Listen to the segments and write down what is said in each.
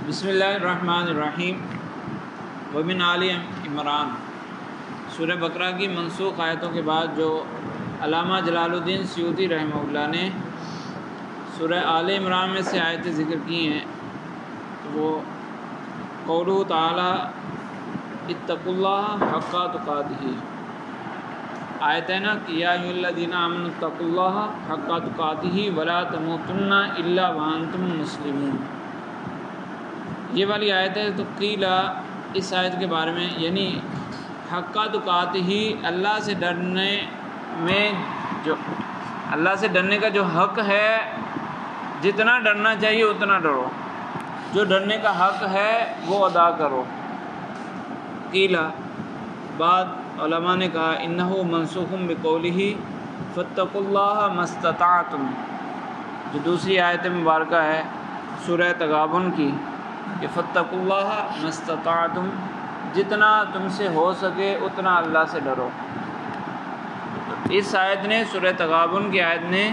بسم اللہ الرحمن الرحیم ومن آل عمران۔ سورہ بقرہ کی منسوخ آیتوں کے بعد جو علامہ جلال الدین سیوطی رحمہ اللہ نے سورہ آل عمران میں سے آیتیں ذکر کی ہیں، وہ قولہ تعالی اتقوا اللہ حق تقاتہ آیت ہے نا کہ یا ایھا الذین آمنوا اتقوا اللہ حق تقاتہ ولا تموتن الا وانتم مسلمون۔ یہ والی آیت ہے۔ تو قیلا اس آیت کے بارے میں یعنی حق تقاتہ ہی اللہ سے ڈرنے میں جو اللہ سے ڈرنے کا جو حق ہے، جتنا ڈرنا چاہیے اتنا ڈرو، جو ڈرنے کا حق ہے وہ ادا کرو۔ قیلا بعد علماء نے کہا انہ منسوخ بقولہ فاتقوا اللہ ما استطعتم، جو دوسری آیت مبارکہ ہے سورہ تغابن کی کہ فاتقوا اللہ ما استطعتم، جتنا تم سے ہو سکے اتنا اللہ سے ڈرو۔ اس آیت نے سورہ تغابن کی آیت نے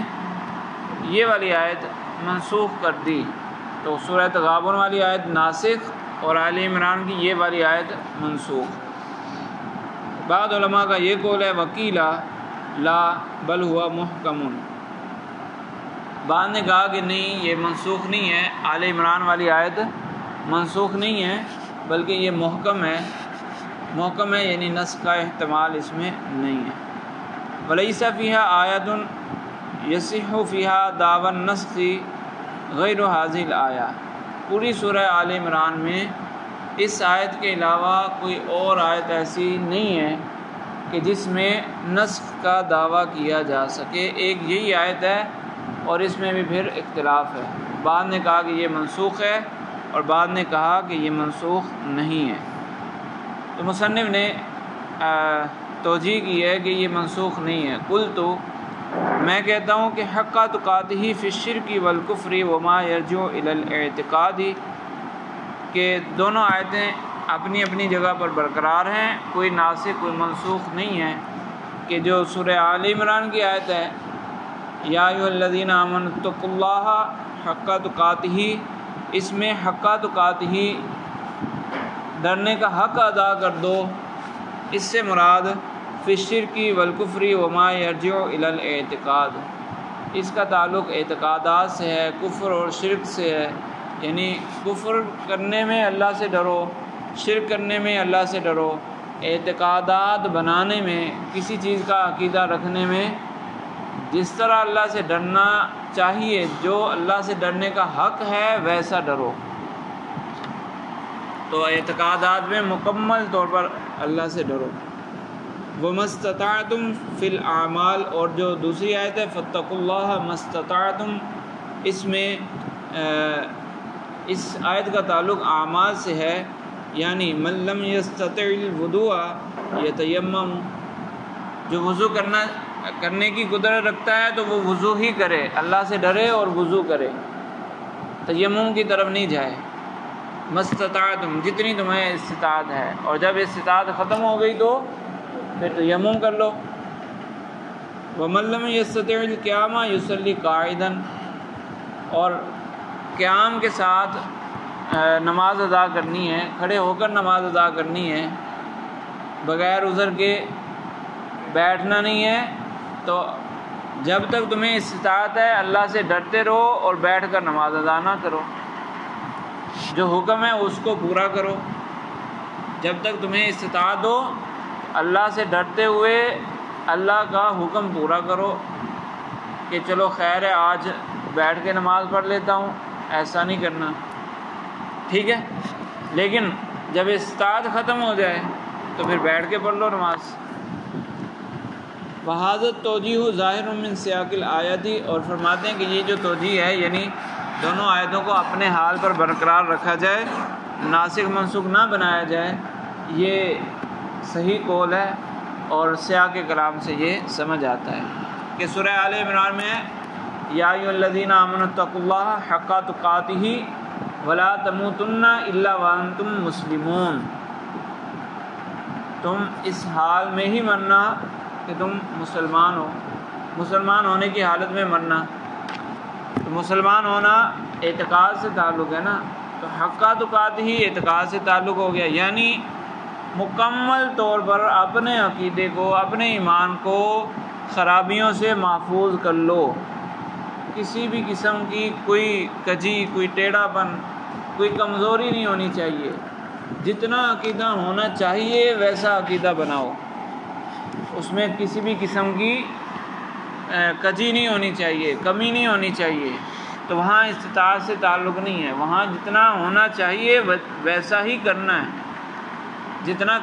یہ والی آیت منسوخ کر دی، تو سورہ تغابن والی آیت ناسخ اور آل عمران کی یہ والی آیت منسوخ۔ بعض علماء کا یہ قول ہے وکیلا لا بل ہوا محکم، بعض نے کہا کہ نہیں یہ منسوخ نہیں ہے، آل عمران والی آیت منسوخ نہیں ہے بلکہ یہ محکم ہے یعنی نسخ کا احتمال اس میں نہیں ہے۔ ولیس فیہا آیۃ یصح فیہا دعوی النسخ غیر ھذہ الآیہ، پوری سورہ آل عمران میں اس آیت کے علاوہ کوئی اور آیت ایسی نہیں ہے کہ جس میں نسخ کا دعویٰ کیا جا سکے، ایک یہی آیت ہے اور اس میں بھی پھر اختلاف ہے، بعض نے کہا کہ یہ منسوخ ہے اور بعض نے کہا کہ یہ منسوخ نہیں ہے۔ تو مصنف نے توجیہ کی ہے کہ یہ منسوخ نہیں ہے۔ قلت میں کہتا ہوں کہ حق تقاتہ فی الشرک والکفر وما یرجع الی الاعتقاد، کہ دونوں آیتیں اپنی اپنی جگہ پر برقرار ہیں، کوئی ناسخ کوئی منسوخ نہیں ہے۔ کہ جو سورہ آل عمران کی آیت ہے یا ایھا الذین آمنوا اتقوا اللہ حق تقاتہ، اس میں حق تقاتہ ڈرنے کا حق ادا کر دو، اس سے مراد فی الشرک والکفر وما یرجع الی الاعتقاد، اس کا تعلق اعتقادات سے ہے، کفر اور شرک سے ہے، یعنی کفر کرنے میں اللہ سے ڈرو، شرک کرنے میں اللہ سے ڈرو، اعتقادات بنانے میں کسی چیز کا عقیدہ رکھنے میں جس طرح اللہ سے ڈرنا چاہیے، جو اللہ سے ڈرنے کا حق ہے ویسا ڈرو۔ تو اعتقادات میں مکمل طور پر اللہ سے ڈرو۔ وَمَا اسْتَطَعْتُمْ فِي الْأَعْمَالِ، اور جو دوسری آیت ہے فَاتَّقُوا اللَّهَ مَا اسْتَطَعْتُمْ، اس میں اس آیت کا تعلق اعمال سے ہے، یعنی مَن لَّمْ يَسْتَطِعِ الْوُضُوءَ يَتَيَمَّمُ، جو وضو کرنے کی قدرت رکھتا ہے تو وہ وضو ہی کرے، اللہ سے ڈرے اور وضو کرے، تیمم کی طرف نہیں جائے۔ مستطاعتم، جتنی تمہیں استطاعت ہے، اور جب استطاعت ختم ہو گئی تو پھر تیمم کر لو۔ وَمَن لَّمْ يَسْتَطِعِ الْقِيَامَ يُصَلِّي قَاعِدًا، اور قیام کے ساتھ نماز ادا کرنی ہے، کھڑے ہو کر نماز ادا کرنی ہے، بغیر عذر کے بیٹھنا نہیں ہے۔ تو جب تک تمہیں استطاعت ہے اللہ سے ڈرتے رہو اور بیٹھ کر نماز ادا نہ کرو، جو حکم ہے اس کو پورا کرو۔ جب تک تمہیں استطاعت ہو اللہ سے ڈرتے ہوئے اللہ کا حکم پورا کرو کہ چلو خیر ہے آج بیٹھ کے نماز پڑھ لیتا ہوں، ایسا نہیں کرنا، ٹھیک ہے، لیکن جب استطاعت ختم ہو جائے تو پھر بیٹھ کے پڑھ لو نماز۔ وَهَذَا التَّوْجِیہُ ظَاہِرٌ مِّن سِیاقِ الْآیَاتِ، اور فرماتے ہیں کہ یہ جو توجیہ ہے یعنی دونوں آیتوں کو اپنے حال پر برقرار رکھا جائے، ناسخ منسوخ نہ بنایا جائے، یہ صحیح قول ہے اور سیاق کلام سے یہ سمجھ آتا ہے کہ سورہ آل عمران میں یا ایھا الذین آمنوا اتقوا اللہ حق تقاتہ ولا تموتن الا وانتم مسلمون، تم اس حال میں ہی مرنا کہ تم مسلمان ہو، مسلمان ہونے کی حالت میں مرنا۔ تو مسلمان ہونا اعتقاد سے تعلق ہے نا، تو حقہ تقات ہی اعتقاد سے تعلق ہو گیا، یعنی مکمل طور پر اپنے عقیدے کو، اپنے ایمان کو خرابیوں سے محفوظ کر لو، کسی بھی قسم کی کوئی کجی، کوئی ٹیڑھا پن، کوئی کمزوری نہیں ہونی چاہیے، جتنا عقیدہ ہونا چاہیے ویسا عقیدہ بناؤ، اس میں کسی بھی قسم کی کجی نہیں ہونی چاہیے، کمی نہیں ہونی چاہیے، تو وہاں استطاعت سے تعلق نہیں ہے، وہاں جتنا ہونا چاہیے ویسا ہی کرنا ہے، جتنا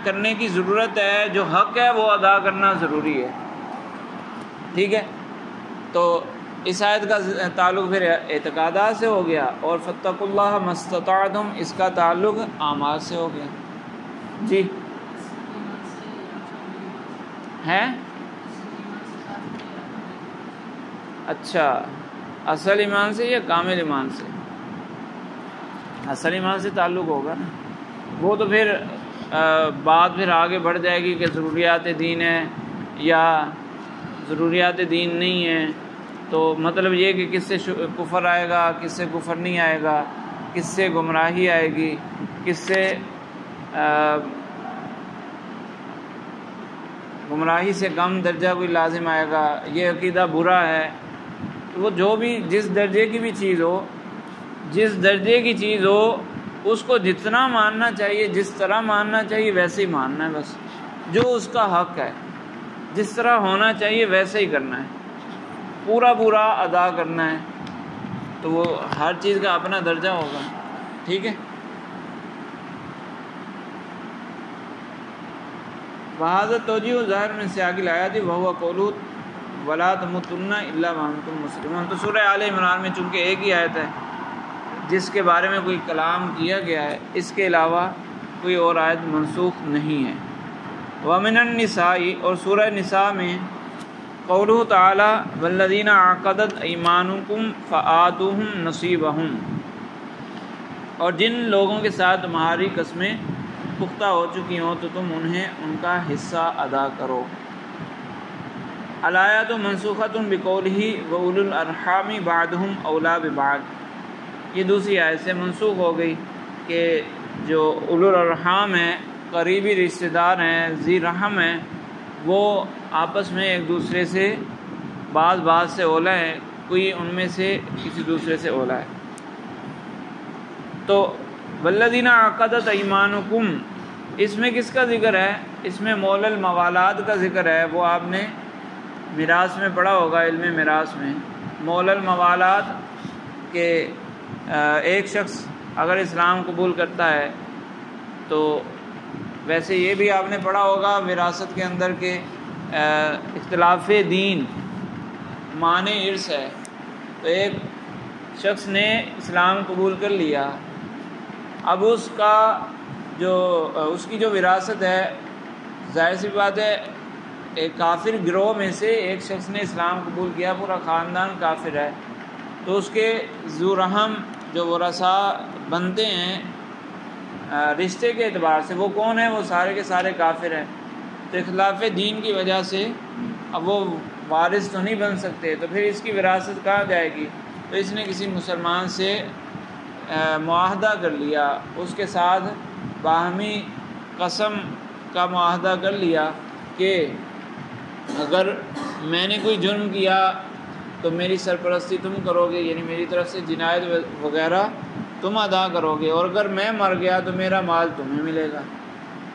کرنے کی ضرورت ہے، جو حق ہے وہ ادا کرنا ضروری ہے، ٹھیک ہے۔ تو اس آیت کا تعلق پھر اعتقادات سے ہو گیا، اور فاتقوا اللہ ما استطعتم اس کا تعلق اعمال سے ہو گیا۔ جی ہے اچھا، اصل ایمان سے یا کامل ایمان سے؟ اصل ایمان سے تعلق ہوگا نا، وہ تو پھر بات پھر آگے بڑھ جائے گی کہ ضروریات دین ہے یا ضروریات دین نہیں ہے، تو مطلب یہ کہ کس سے کفر آئے گا، کس سے کفر نہیں آئے گا، کس سے گمراہی آئے گی، کس سے گمراہی سے کم درجہ کوئی لازم آئے گا، یہ عقیدہ برا ہے، وہ جو بھی جس درجے کی بھی چیز ہو، جس درجے کی چیز ہو اس کو جتنا ماننا چاہیے، جس طرح ماننا چاہیے ویسے ہی ماننا ہے، بس جو اس کا حق ہے جس طرح ہونا چاہیے ویسے ہی کرنا ہے، پورا پورا ادا کرنا ہے، تو وہ ہر چیز کا اپنا درجہ ہوگا، ٹھیک ہے۔ وہذا توجیہ ظاہر من سیاق الآیات وہو قولہ ولا تموتن الا وانتم مسلمون، تو سورہ آل عمران میں چونکہ ایک ہی آیت ہے جس کے بارے میں کوئی کلام کیا گیا ہے، اس کے علاوہ کوئی اور آیت منسوخ نہیں ہے۔ ومن النساء، اور سورہ نساء میں قولہ تعالی والذین عقدت ایمانکم فآتوہم نصیبہم، اور جن لوگوں کے ساتھ تمہاری قسمیں پختہ ہو چکی ہوں تو تم انہیں ان کا حصہ ادا کرو۔ الآیات منسوخۃ بقولہ وأولی الارحام بعضهم اولی ببعض، یہ دوسری آیت سے منسوخ ہو گئی کہ جو اولو الارحام ہیں، قریبی رشتہ دار ہیں، ذی رحم ہیں، وہ آپس میں ایک دوسرے سے بعض سے اولا ہے، کوئی ان میں سے کسی دوسرے سے اولا ہے۔ تو والذین عقدت ایمانکم، اس میں کس کا ذکر ہے؟ اس میں مولا الموالات کا ذکر ہے، وہ آپ نے میراث میں پڑھا ہوگا، علم میراث میں مولا الموالات کہ ایک شخص اگر اسلام قبول کرتا ہے تو ویسے یہ بھی آپ نے پڑھا ہوگا وراثت کے اندر کہ اختلاف دین معنی ارث ہے، تو ایک شخص نے اسلام قبول کر لیا، اب اس کی جو وراثت ہے، ظاہر سی بات ہے ایک کافر گروہ میں سے ایک شخص نے اسلام قبول کیا، پورا خاندان کافر ہے، تو اس کے ذو رحم جو ورثاء بنتے ہیں رشتے کے اعتبار سے، وہ کون ہیں؟ وہ سارے کے سارے کافر ہیں، تو اختلاف دین کی وجہ سے اب وہ وارث تو نہیں بن سکتے، تو پھر اس کی وراثت کہاں جائے گی؟ تو اس نے کسی مسلمان سے معاہدہ کر لیا، اس کے ساتھ باہمی قسم کا معاہدہ کر لیا کہ اگر میں نے کوئی جرم کیا تو میری سرپرستی تم کرو گے، یعنی میری طرف سے جنایت وغیرہ تم ادا کرو گے، اور اگر میں مر گیا تو میرا مال تمہیں ملے گا،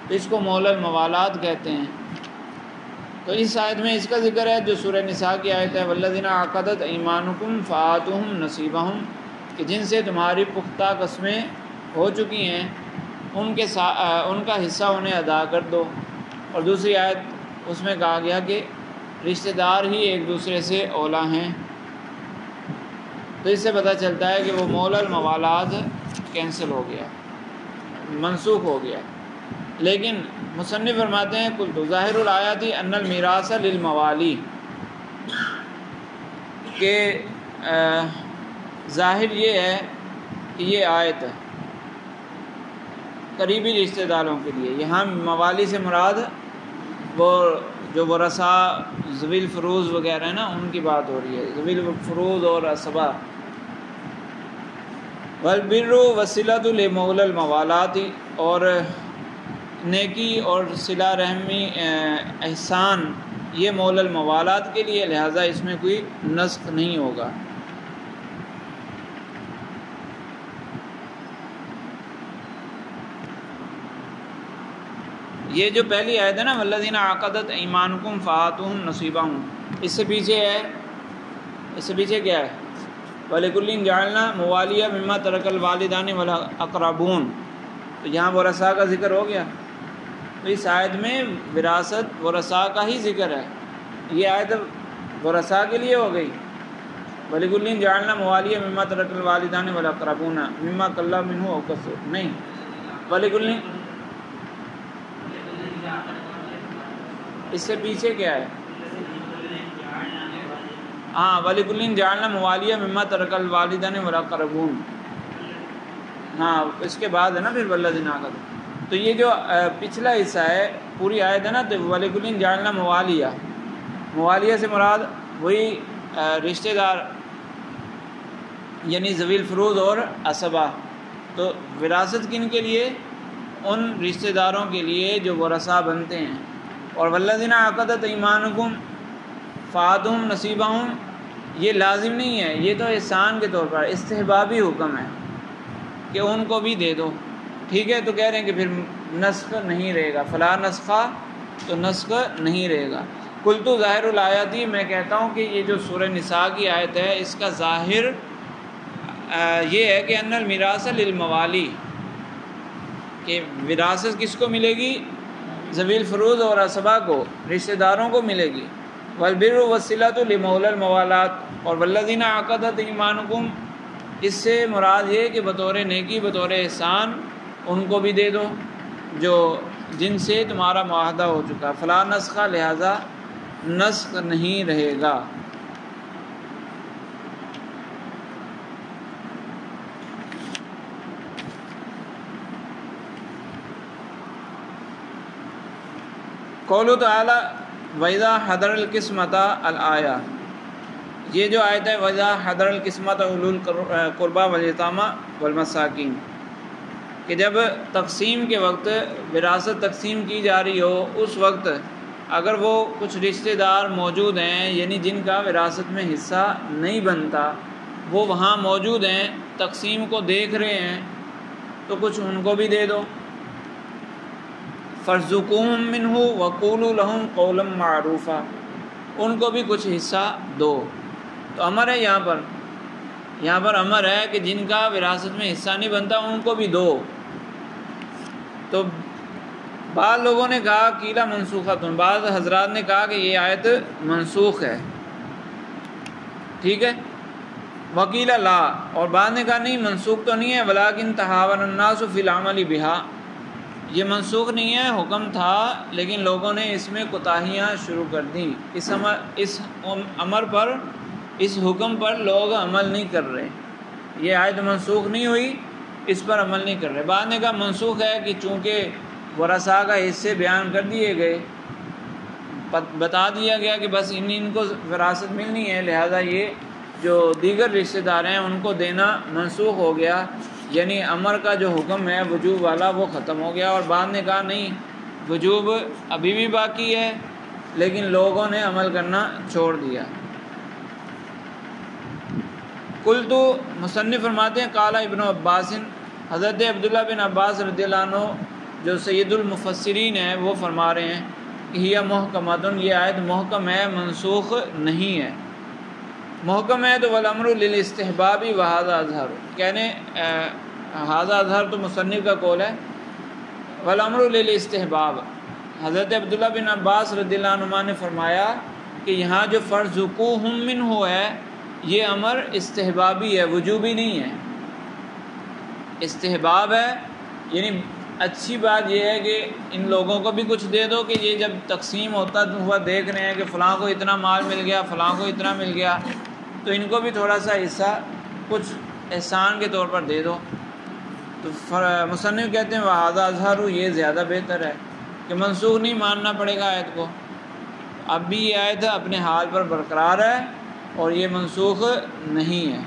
تو اس کو مولا الموالات کہتے ہیں۔ تو اس آیت میں اس کا ذکر ہے جو سورہ نساء کی آیت ہے والذین عقدت ایمانکم فآتوہم نصیبہم، کہ جن سے تمہاری پختہ قسمیں ہو چکی ہیں ان کا حصہ انہیں ادا کر دو، اور دوسری آیت اس میں کہا گیا کہ رشتہ دار ہی ایک دوسرے سے اولا ہیں، تو اس سے پتہ چلتا ہے کہ وہ مولا الموالات کینسل ہو گیا، منسوخ ہو گیا۔ لیکن مصنف فرماتے ہیں قلت ظاہر الآیات ان المیراث للموالی، کہ ظاہر یہ ہے کہ یہ آیت قریبی رشتہ داروں کے لیے، یہاں موالی سے مراد وہ جو ورثاء ذوی الفروض وغیرہ ہیں نا، ان کی بات ہو رہی ہے، ذوی الفروض اور اسبا، والبر وصلۃ لمول الموالات، اور نیکی اور صلہ رحمی احسان یہ مول الموالات کے لیے، لہٰذا اس میں کوئی نسخ نہیں ہوگا۔ یہ جو پہلی آیت ہے نا والذین عقدت ایمانکم فآتوہم نصیبہم، اس سے پیچھے ہے، اس سے پیچھے کیا ہے؟ وَلِكُلٍّ جَعَلْنَا مَوَالِيَ مِمَّا تَرَكَ الْوَالِدَانِ وَالْأَقْرَبُونَ، تو یہاں ورثاء کا ذکر ہو گیا، تو اس آیت میں وراثت ورثاء کا ہی ذکر ہے، یہ آیت ورثاء کے لیے ہو گئی۔ وَلِكُلٍّ جَعَلْنَا مَوَالِيَ مِمَّا تَرَكَ الْوَالِدَانِ وَالْأَقْرَبُونَ مِمَّا قَلَّ مِنْهُ أَوْ كَثُرَ، نہیں، وَلِكُلٍّ اس سے پیچھے کیا ہے؟ ہاں وَلِكُلٍّ جَعَلْنَا مَوَالِيَ مِمَّا تَرَكَ الْوَالِدَانِ وَالْأَقْرَبُونَ، ہاں اس کے بعد ہے نا پھر والذین عقدوا، تو یہ جو پچھلا حصہ ہے پوری آیت ہے نا، تو وَلِكُلٍّ جَعَلْنَا مَوَالِيَ، موالیہ سے مراد وہی رشتہ دار یعنی ذوی الفروض اور عصبہ، تو وراثت کن کے لیے؟ ان رشتہ داروں کے لیے جو ورثاء بنتے ہیں۔ اور والذین عقدت ایمانکم فآتوہم نصیبہم، یہ لازم نہیں ہے، یہ تو احسان کے طور پر استحبابی حکم ہے کہ ان کو بھی دے دو، ٹھیک ہے، تو کہہ رہے ہیں کہ پھر نسخ نہیں رہے گا، فلا نسخہ، تو نسخ نہیں رہے گا۔ قلت ظاہر الآیاتی، میں کہتا ہوں کہ یہ جو سورہ نساء کی آیت ہے اس کا ظاہر یہ ہے کہ ان المیراث للموالی، کہ وراثت کس کو ملے گی؟ ذوی الفروض اور عصبہ کو، رشتہ داروں کو ملے گی۔ والبر والصلۃ لمول الموالات، اور والذین عقدت ایمانکم، اس سے مراد یہ کہ بطور نیکی بطور احسان ان کو بھی دے دو جو جن سے تمہارا معاہدہ ہو چکا، فلا نسخہ، لہذا نسخ نہیں رہے گا۔ قولہ تعالی وَإِذَا حَضَرَ الْقِسْمَةَ الْآیہ، یہ جو آیت ہے وَإِذَا حَضَرَ الْقِسْمَةَ أُولُو الْقُرْبَى وَالْيَتَامَى وَالْمَسَاکِینِ، کہ جب تقسیم کے وقت وراثت تقسیم کی جا رہی ہو، اس وقت اگر وہ کچھ رشتہ دار موجود ہیں یعنی جن کا وراثت میں حصہ نہیں بنتا، وہ وہاں موجود ہیں، تقسیم کو دیکھ رہے ہیں، تو کچھ ان کو بھی دے دو۔ فَارْزُقُوهُم مِّنْهُ وَقُولُوا لَهُمْ قَوْلًا مَّعْرُوفًا، ان کو بھی کچھ حصہ دو۔ تو امر ہے یہاں پر امر ہے کہ جن کا وراثت میں حصہ نہیں بنتا ان کو بھی دو۔ تو بعض لوگوں نے کہا قیل منسوخۃ، بعض حضرات نے کہا کہ یہ آیت منسوخ ہے، ٹھیک ہے، وقیل لا، اور بعض نے کہا نہیں منسوخ تو نہیں ہے، ولیکن تہاون الناس فی العمل بہا، یہ منسوخ نہیں ہے، حکم تھا لیکن لوگوں نے اس میں کوتاہیاں شروع کر دیں، اس امر پر، اس حکم پر لوگ عمل نہیں کر رہے، یہ آیت منسوخ نہیں ہوئی، اس پر عمل نہیں کر رہے۔ بعد نے کہا منسوخ ہے کہ چونکہ ورثاء کا حصے بیان کر دیے گئے، بتا دیا گیا کہ بس ان کو وراثت ملنی ہے، لہذا یہ جو دیگر رشتہ دار ہیں ان کو دینا منسوخ ہو گیا، یعنی امر کا جو حکم ہے وجوب والا وہ ختم ہو گیا۔ اور بعد نے کہا نہیں، وجوب ابھی بھی باقی ہے لیکن لوگوں نے عمل کرنا چھوڑ دیا۔ قلت، مصنف فرماتے ہیں قال ابن عباس، حضرت عبداللہ بن عباس رضی اللہ عنہ جو سید المفسرین ہیں وہ فرما رہے ہیں کہ یہ محکمۃ، یہ آیت محکم ہے، منسوخ نہیں ہے۔ محکم ہے تو والامر للاستحباب وہذا اظہر، کہنے ہذا اظہر تو مصنف کا قول ہے، والامر للاستحباب، حضرت عبداللہ بن عباس رضی اللہ عنہ نے فرمایا کہ یہاں جو فارزقوہم منہ ہے یہ امر استحبابی ہے، وجوبی نہیں ہے، استحباب ہے، یعنی اچھی بات یہ ہے کہ ان لوگوں کو بھی کچھ دے دو کہ یہ جب تقسیم ہوتا ہوا دیکھ رہے ہیں کہ فلاں کو اتنا مال مل گیا، فلاں کو اتنا مل گیا، تو ان کو بھی تھوڑا سا حصہ کچھ احسان کے طور پر دے دو۔ تو مصنف کہتے ہیں وہذا اظہر، یہ زیادہ بہتر ہے کہ منسوخ نہیں ماننا پڑے گا آیت کو، اب بھی یہ آیت اپنے حال پر برقرار ہے اور یہ منسوخ نہیں ہے۔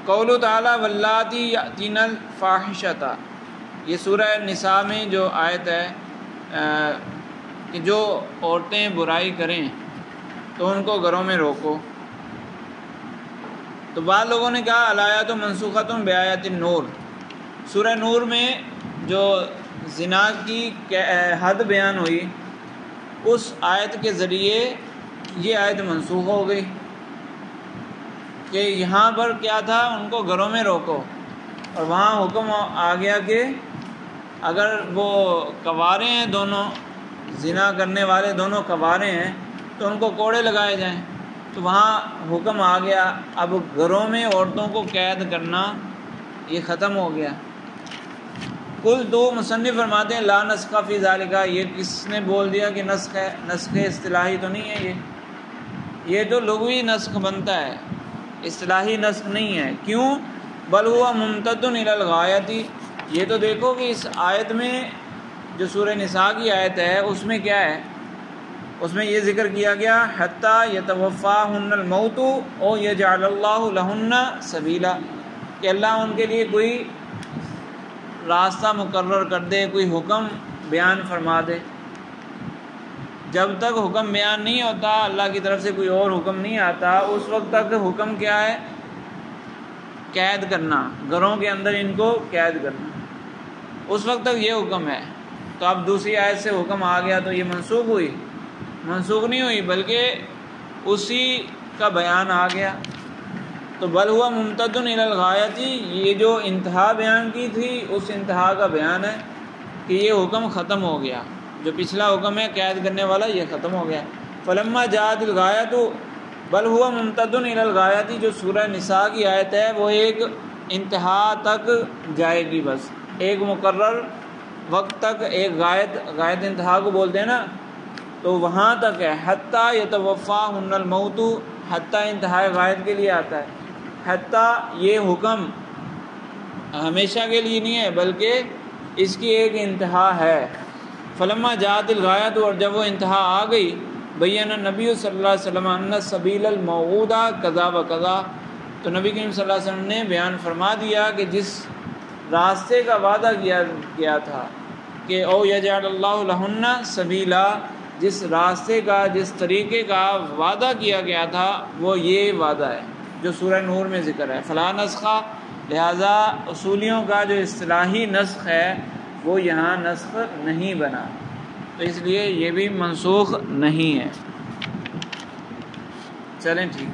قول تعالیٰ واللاتی یأتین الفاحشۃ، یہ سورہ نساء میں جو آیت ہے کہ جو عورتیں برائی کریں تو ان کو گھروں میں روکو. تو بعض لوگوں نے کہا الآیات منسوخۃ بآیات النور، سورہ نور میں جو زنا کی حد بیان ہوئی اس آیت کے ذریعے یہ آیت منسوخ ہو گئی کہ یہاں پر کیا تھا، ان کو گھروں میں روکو، اور وہاں حکم آ گیا کہ اگر وہ کوارے ہیں، دونوں زنا کرنے والے دونوں کوارے ہیں تو ان کو کوڑے لگائے جائیں. تو وہاں حکم آ گیا اب گھروں میں عورتوں کو قید کرنا یہ ختم ہو گیا. کل دو مصنف فرماتے ہیں لا نسخ فی ذالک، یہ کس نے بول دیا کہ نسخ ہے؟ نسخ اصطلاحی تو نہیں ہے، یہ تو لغوی نسخ بنتا ہے، اصطلاحی نسخ نہیں ہے. کیوں؟ بل ہوا ممتد الی الغایۃ، یہ تو دیکھو کہ اس آیت میں جو سورہ نساء کی آیت ہے اس میں کیا ہے، اس میں یہ ذکر کیا گیا حتیٰ یتوفاہن الموت او یجعل اللہ لہن سبیلا، کہ اللہ ان کے لیے کوئی راستہ مقرر کر دے، کوئی حکم بیان فرما دے. جب تک حکم بیان نہیں ہوتا، اللہ کی طرف سے کوئی اور حکم نہیں آتا، اس وقت تک حکم کیا ہے؟ قید کرنا، گھروں کے اندر ان کو قید کرنا، اس وقت تک یہ حکم ہے. تو اب دوسری آیت سے حکم آ گیا تو یہ منسوخ ہوئی؟ منسوخ نہیں ہوئی، بلکہ اسی کا بیان آ گیا. تو بل ہوا ممتد الی الغایۃ، یہ جو انتہا بیان کی تھی اس انتہا کا بیان ہے کہ یہ حکم ختم ہو گیا، جو پچھلا حکم ہے قید کرنے والا یہ ختم ہو گیا. فلما جاءت الغایۃ بل ہوا ممتد الی الغایۃ، جو سورہ نساء کی آیت ہے وہ ایک انتہا تک جائے گی، بس ایک مقرر وقت تک، ایک غایت انتہا کو بولتے ہیں نا، تو وہاں تک ہے. حتیٰ یتوفاہن الموت، حتیٰ انتہائی غایت کے لیے آتا ہے. حتیٰ یہ حکم ہمیشہ کے لیے نہیں ہے بلکہ اس کی ایک انتہا ہے. فلما جاءت الغایۃ، اور جب وہ انتہا آ گئی، بین نبی صلی اللہ علیہ وسلم ان سبیل الموعود کذا و کذا، تو نبی کریم صلی اللہ علیہ وسلم نے بیان فرما دیا کہ جس راستے کا وعدہ کیا گیا تھا کہ او یجعل اللہ لہن سبیلا، جس راستے کا، جس طریقے کا وعدہ کیا گیا تھا وہ یہ وعدہ ہے جو سورہ نور میں ذکر ہے. فلا نسخ، لہذا اصولیوں کا جو اصطلاحی نسخ ہے وہ یہاں نسخ نہیں بنا، تو اس لیے یہ بھی منسوخ نہیں ہے. چلیں ٹھیک.